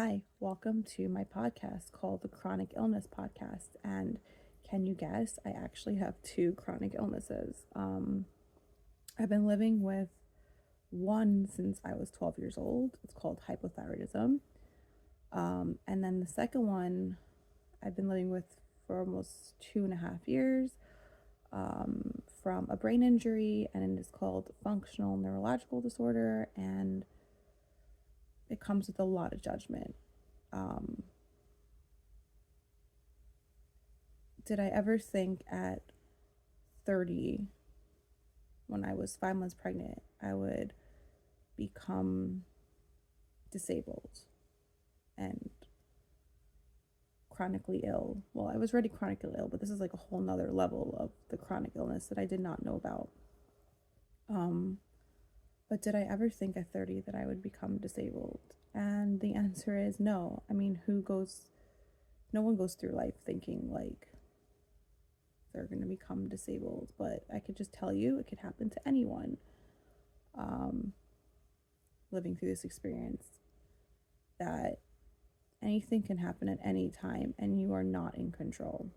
Hi, welcome to my podcast called the Chronic Illness Podcast. And can you guess? I actually have two chronic illnesses. I've been living with one since I was 12 years old. It's called hypothyroidism. And then the second one I've been living with for almost 2.5 years from a brain injury, and it is called functional neurological disorder. And it comes with a lot of judgment. Um, did I ever think at 30, when I was 5 months pregnant, I would become disabled and chronically ill? Well, I was already chronically ill, but this is like a whole nother level of the chronic illness that I did not know about. Um, but did I ever think at 30 that I would become disabled? And the answer is no. I mean, no one goes through life thinking like they're going to become disabled, but I could just tell you it could happen to anyone living through this experience, that anything can happen at any time and you are not in control.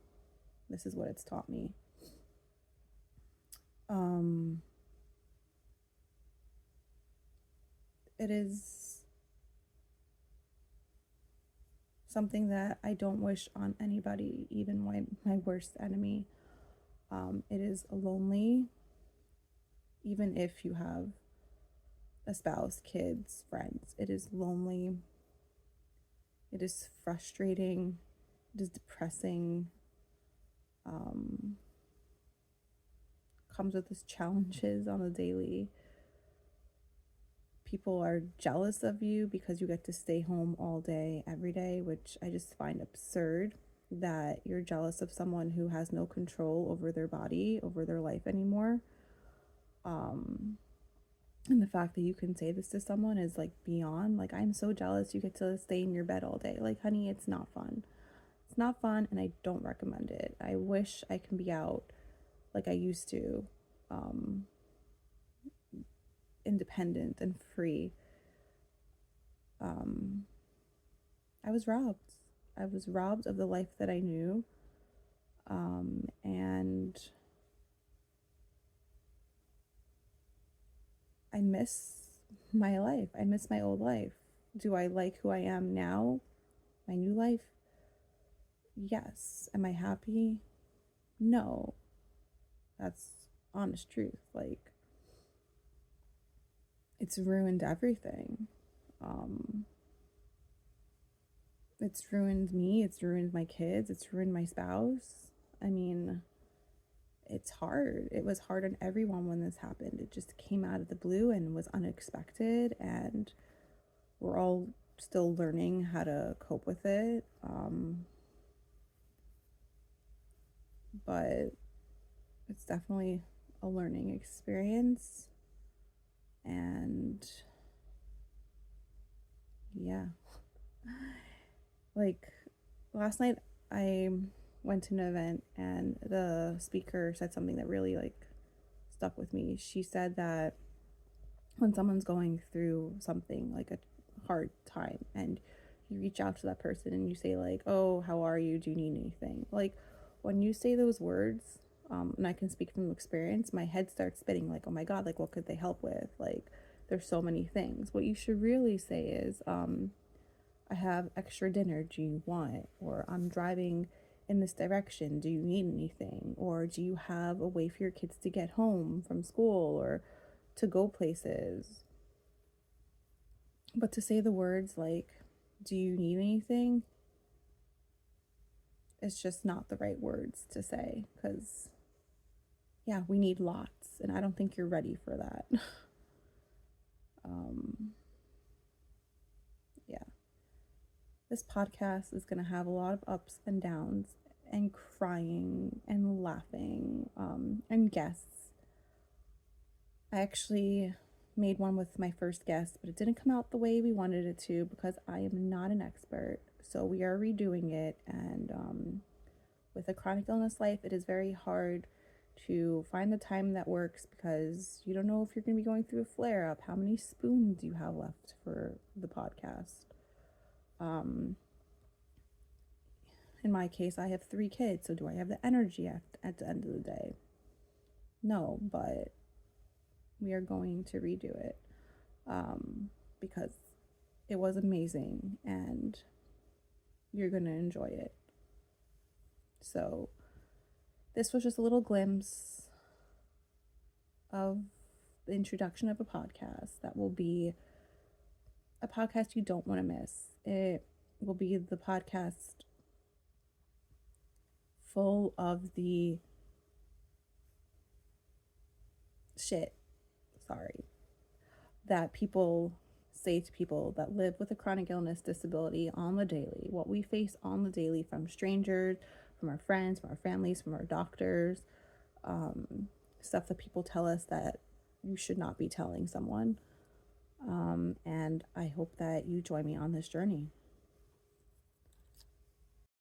This is what it's taught me. It is something that I don't wish on anybody, even my worst enemy. It is lonely, even if you have a spouse, kids, friends. It is lonely. It is frustrating. It is depressing. Comes with its challenges on a daily. People are jealous of you because you get to stay home all day, every day, which I just find absurd, that you're jealous of someone who has no control over their body, over their life anymore. And the fact that you can say this to someone is like beyond, like, I'm so jealous you get to stay in your bed all day. Like, honey, it's not fun. It's not fun, and I don't recommend it. I wish I can be out like I used to, independent and free. I was robbed. I was robbed of the life that I knew. And I miss my life. I miss my old life. Do I like who I am now? My new life? Yes. Am I happy? No. That's honest truth. Like, it's ruined everything. It's ruined me. It's ruined my kids. It's ruined my spouse. I mean, it's hard. It was hard on everyone when this happened. It just came out of the blue and was unexpected, and we're all still learning how to cope with it. But it's definitely a learning experience. And yeah, like last night I went to an event and the speaker said something that really like stuck with me. She said that when someone's going through something like a hard time and you reach out to that person and you say like, oh, how are you, do you need anything, like when you say those words, and I can speak from experience, my head starts spinning like, oh my god, like what could they help with, like there's so many things. What you should really say is, I have extra dinner, do you want? Or I'm driving in this direction, do you need anything? Or do you have a way for your kids to get home from school or to go places? But to say the words like, do you need anything? It's just not the right words to say, because, yeah, we need lots, and I don't think you're ready for that. Yeah. This podcast is going to have a lot of ups and downs, and crying and laughing, and guests. I actually made one with my first guest, but it didn't come out the way we wanted it to because I am not an expert. So we are redoing it. And with a chronic illness life, it is very hard to find the time that works because you don't know if you're going to be going through a flare up. How many spoons do you have left for the podcast? In my case, I have 3 kids, so do I have the energy at the end of the day? No, but we are going to redo it, because it was amazing and you're going to enjoy it. So, this was just a little glimpse of the introduction of a podcast that will be a podcast you don't want to miss. It will be the podcast full of the shit, sorry, that people say to people that live with a chronic illness disability on the daily, what we face on the daily from strangers, from our friends, from our families, from our doctors, stuff that people tell us that you should not be telling someone. And I hope that you join me on this journey.